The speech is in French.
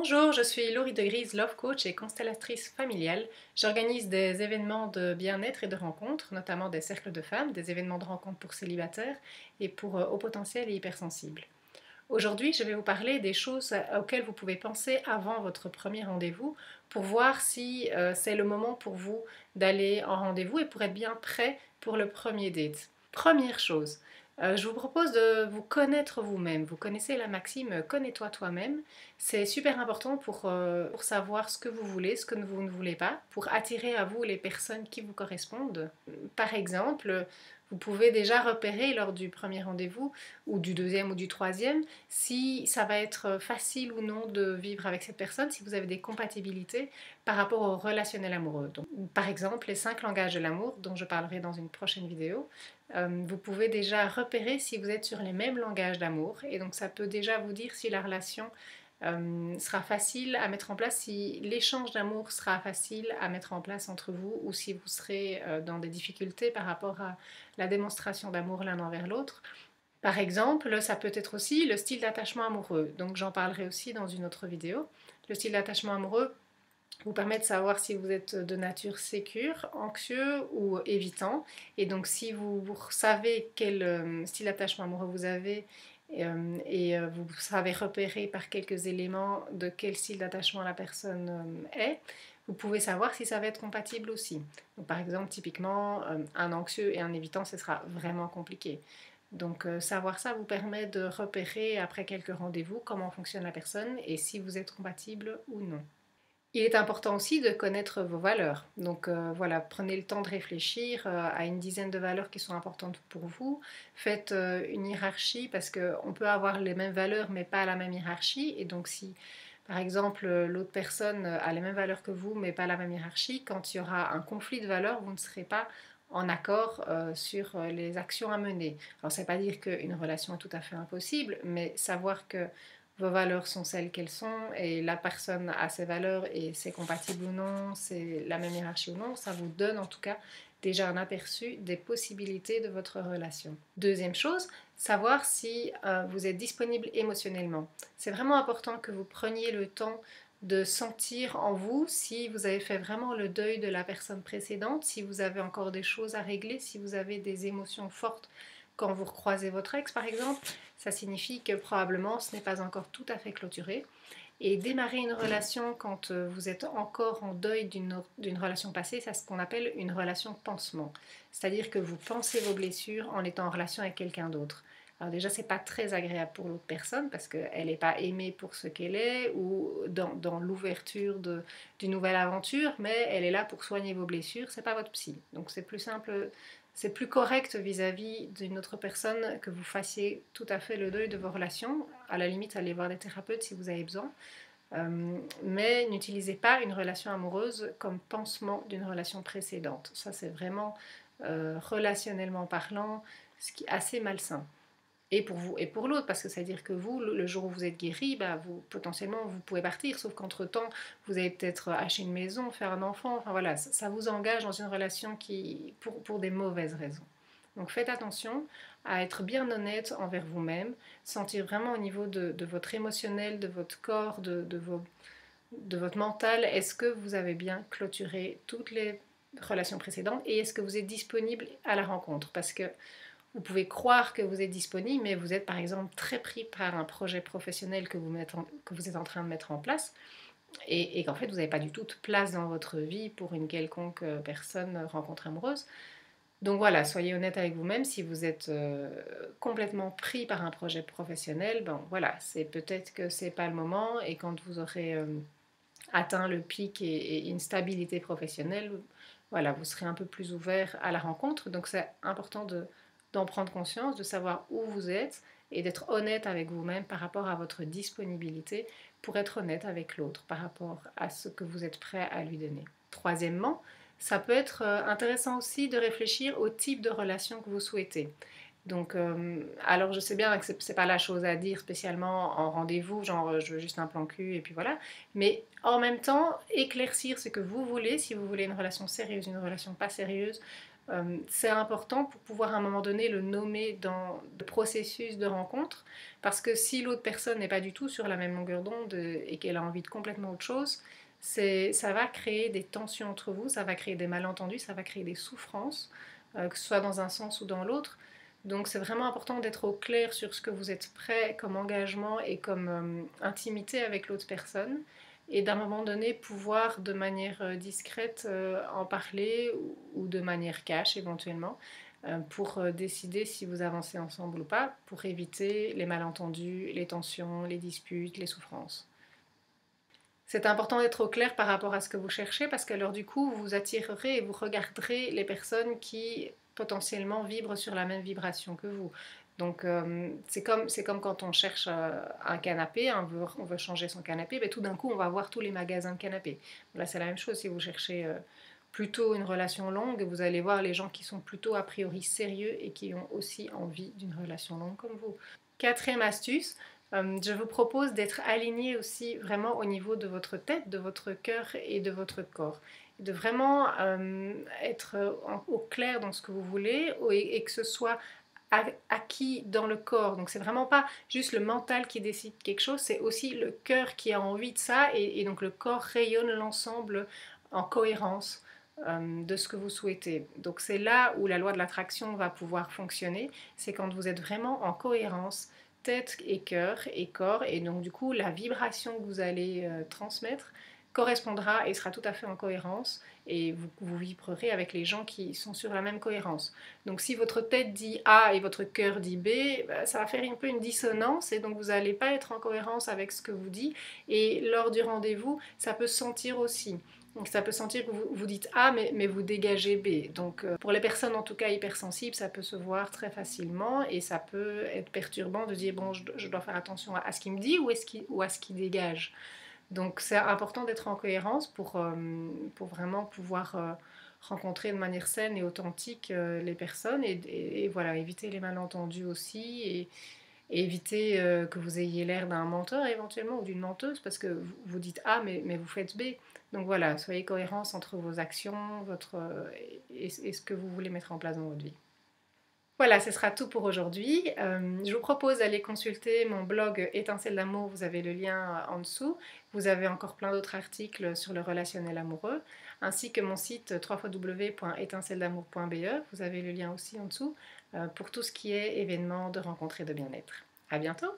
Bonjour, je suis Laurie de Grise, Love Coach et constellatrice familiale. J'organise des événements de bien-être et de rencontres, notamment des cercles de femmes, des événements de rencontres pour célibataires et pour hauts potentiels et hypersensibles. Aujourd'hui, je vais vous parler des choses auxquelles vous pouvez penser avant votre premier rendez-vous pour voir si c'est le moment pour vous d'aller en rendez-vous et pour être bien prêt pour le premier date. Première chose, je vous propose de vous connaître vous-même. Vous connaissez la maxime connais-toi toi-même. C'est super important pour savoir ce que vous voulez, ce que vous ne voulez pas, pour attirer à vous les personnes qui vous correspondent. Par exemple, vous pouvez déjà repérer lors du premier rendez-vous ou du deuxième ou du troisième si ça va être facile ou non de vivre avec cette personne, si vous avez des compatibilités par rapport au relationnel amoureux. Donc, par exemple, les 5 langages de l'amour dont je parlerai dans une prochaine vidéo, vous pouvez déjà repérer si vous êtes sur les mêmes langages d'amour et donc ça peut déjà vous dire si la relation sera facile à mettre en place, si l'échange d'amour sera facile à mettre en place entre vous ou si vous serez dans des difficultés par rapport à la démonstration d'amour l'un envers l'autre. Par exemple, ça peut être aussi le style d'attachement amoureux, donc j'en parlerai aussi dans une autre vidéo. Le style d'attachement amoureux vous permet de savoir si vous êtes de nature sécure, anxieux ou évitant. Et donc si vous savez quel style d'attachement amoureux vous avez vous savez repérer par quelques éléments de quel style d'attachement la personne est, vous pouvez savoir si ça va être compatible aussi. Donc, par exemple, typiquement, un anxieux et un évitant, ce sera vraiment compliqué. Donc savoir ça vous permet de repérer après quelques rendez-vous comment fonctionne la personne et si vous êtes compatible ou non. Il est important aussi de connaître vos valeurs. Donc voilà, prenez le temps de réfléchir à une dizaine de valeurs qui sont importantes pour vous. Faites une hiérarchie parce qu'on peut avoir les mêmes valeurs mais pas la même hiérarchie. Et donc si par exemple l'autre personne a les mêmes valeurs que vous mais pas la même hiérarchie, quand il y aura un conflit de valeurs, vous ne serez pas en accord sur les actions à mener. Alors ça ne veut pas dire qu'une relation est tout à fait impossible, mais savoir que vos valeurs sont celles qu'elles sont et la personne a ses valeurs et c'est compatible ou non, c'est la même hiérarchie ou non, ça vous donne en tout cas déjà un aperçu des possibilités de votre relation. Deuxième chose, savoir si vous êtes disponible émotionnellement. C'est vraiment important que vous preniez le temps de sentir en vous si vous avez fait vraiment le deuil de la personne précédente, si vous avez encore des choses à régler, si vous avez des émotions fortes quand vous recroisez votre ex par exemple, ça signifie que probablement ce n'est pas encore tout à fait clôturé. Et démarrer une relation quand vous êtes encore en deuil d'une relation passée, c'est ce qu'on appelle une relation pansement. C'est-à-dire que vous pensez vos blessures en étant en relation avec quelqu'un d'autre. Alors déjà, c'est pas très agréable pour l'autre personne parce qu'elle n'est pas aimée pour ce qu'elle est ou dans l'ouverture d'une nouvelle aventure, mais elle est là pour soigner vos blessures, c'est pas votre psy. Donc c'est plus simple, c'est plus correct vis-à-vis d'une autre personne que vous fassiez tout à fait le deuil de vos relations. À la limite, allez voir des thérapeutes si vous avez besoin. Mais n'utilisez pas une relation amoureuse comme pansement d'une relation précédente. Ça, c'est vraiment relationnellement parlant, ce qui est assez malsain. Et pour vous et pour l'autre, parce que ça veut dire que vous, le jour où vous êtes guéri, bah vous, potentiellement, vous pouvez partir, sauf qu'entre-temps, vous allez peut-être acheter une maison, faire un enfant, enfin voilà, ça vous engage dans une relation pour des mauvaises raisons. Donc faites attention à être bien honnête envers vous-même, sentir vraiment au niveau de votre émotionnel, de votre corps, de votre mental, est-ce que vous avez bien clôturé toutes les relations précédentes et est-ce que vous êtes disponible à la rencontre. Parce que vous pouvez croire que vous êtes disponible, mais vous êtes par exemple très pris par un projet professionnel que vous êtes en train de mettre en place et qu'en fait vous n'avez pas du tout de place dans votre vie pour une quelconque personne rencontre amoureuse. Donc voilà, soyez honnête avec vous-même. Si vous êtes complètement pris par un projet professionnel, ben voilà, c'est peut-être que c'est pas le moment et quand vous aurez atteint le pic et une stabilité professionnelle, voilà, vous serez un peu plus ouvert à la rencontre. Donc c'est important d'en prendre conscience, de savoir où vous êtes et d'être honnête avec vous-même par rapport à votre disponibilité pour être honnête avec l'autre par rapport à ce que vous êtes prêt à lui donner. Troisièmement, ça peut être intéressant aussi de réfléchir au type de relation que vous souhaitez. Donc, alors je sais bien que c'est pas la chose à dire spécialement en rendez-vous, genre je veux juste un plan cul et puis voilà. Mais en même temps, éclaircir ce que vous voulez, si vous voulez une relation sérieuse, une relation pas sérieuse, C'est important pour pouvoir à un moment donné le nommer dans le processus de rencontre, parce que si l'autre personne n'est pas du tout sur la même longueur d'onde et qu'elle a envie de complètement autre chose, ça va créer des tensions entre vous, ça va créer des malentendus, ça va créer des souffrances, que ce soit dans un sens ou dans l'autre. Donc c'est vraiment important d'être au clair sur ce que vous êtes prêt comme engagement et comme intimité avec l'autre personne, et d'un moment donné pouvoir de manière discrète en parler ou de manière cash éventuellement pour décider si vous avancez ensemble ou pas, pour éviter les malentendus, les tensions, les disputes, les souffrances. C'est important d'être au clair par rapport à ce que vous cherchez, parce qu'alors du coup vous attirerez et vous regarderez les personnes qui potentiellement vibrent sur la même vibration que vous. Donc c'est comme quand on cherche un canapé, on veut changer son canapé, mais tout d'un coup on va voir tous les magasins de canapés. Là c'est la même chose, si vous cherchez plutôt une relation longue, vous allez voir les gens qui sont plutôt a priori sérieux et qui ont aussi envie d'une relation longue comme vous. Quatrième astuce, je vous propose d'être aligné aussi vraiment au niveau de votre tête, de votre cœur et de votre corps. De vraiment être au clair dans ce que vous voulez et que ce soit acquis dans le corps. Donc c'est vraiment pas juste le mental qui décide quelque chose, c'est aussi le cœur qui a envie de ça et donc le corps rayonne l'ensemble en cohérence de ce que vous souhaitez. Donc c'est là où la loi de l'attraction va pouvoir fonctionner, c'est quand vous êtes vraiment en cohérence tête et cœur et corps, et donc du coup la vibration que vous allez transmettre correspondra et sera tout à fait en cohérence, et vous vibrerez avec les gens qui sont sur la même cohérence. Donc si votre tête dit A et votre cœur dit B, ça va faire un peu une dissonance, et donc vous n'allez pas être en cohérence avec ce que vous dites, et lors du rendez-vous ça peut se sentir aussi. Donc ça peut sentir que vous dites A mais vous dégagez B. Donc pour les personnes en tout cas hypersensibles, ça peut se voir très facilement et ça peut être perturbant de dire bon je dois faire attention à ce qu'il me dit ou à ce qu'il dégage. Donc c'est important d'être en cohérence pour vraiment pouvoir rencontrer de manière saine et authentique les personnes et voilà, éviter les malentendus aussi et éviter que vous ayez l'air d'un menteur éventuellement ou d'une menteuse parce que vous dites A mais vous faites B. Donc voilà, soyez cohérence entre vos actions et ce que vous voulez mettre en place dans votre vie. Voilà, ce sera tout pour aujourd'hui. Je vous propose d'aller consulter mon blog Étincelle d'amour, vous avez le lien en dessous. Vous avez encore plein d'autres articles sur le relationnel amoureux, ainsi que mon site www.étincelledamour.be, vous avez le lien aussi en dessous, pour tout ce qui est événements de rencontres et de bien-être. À bientôt!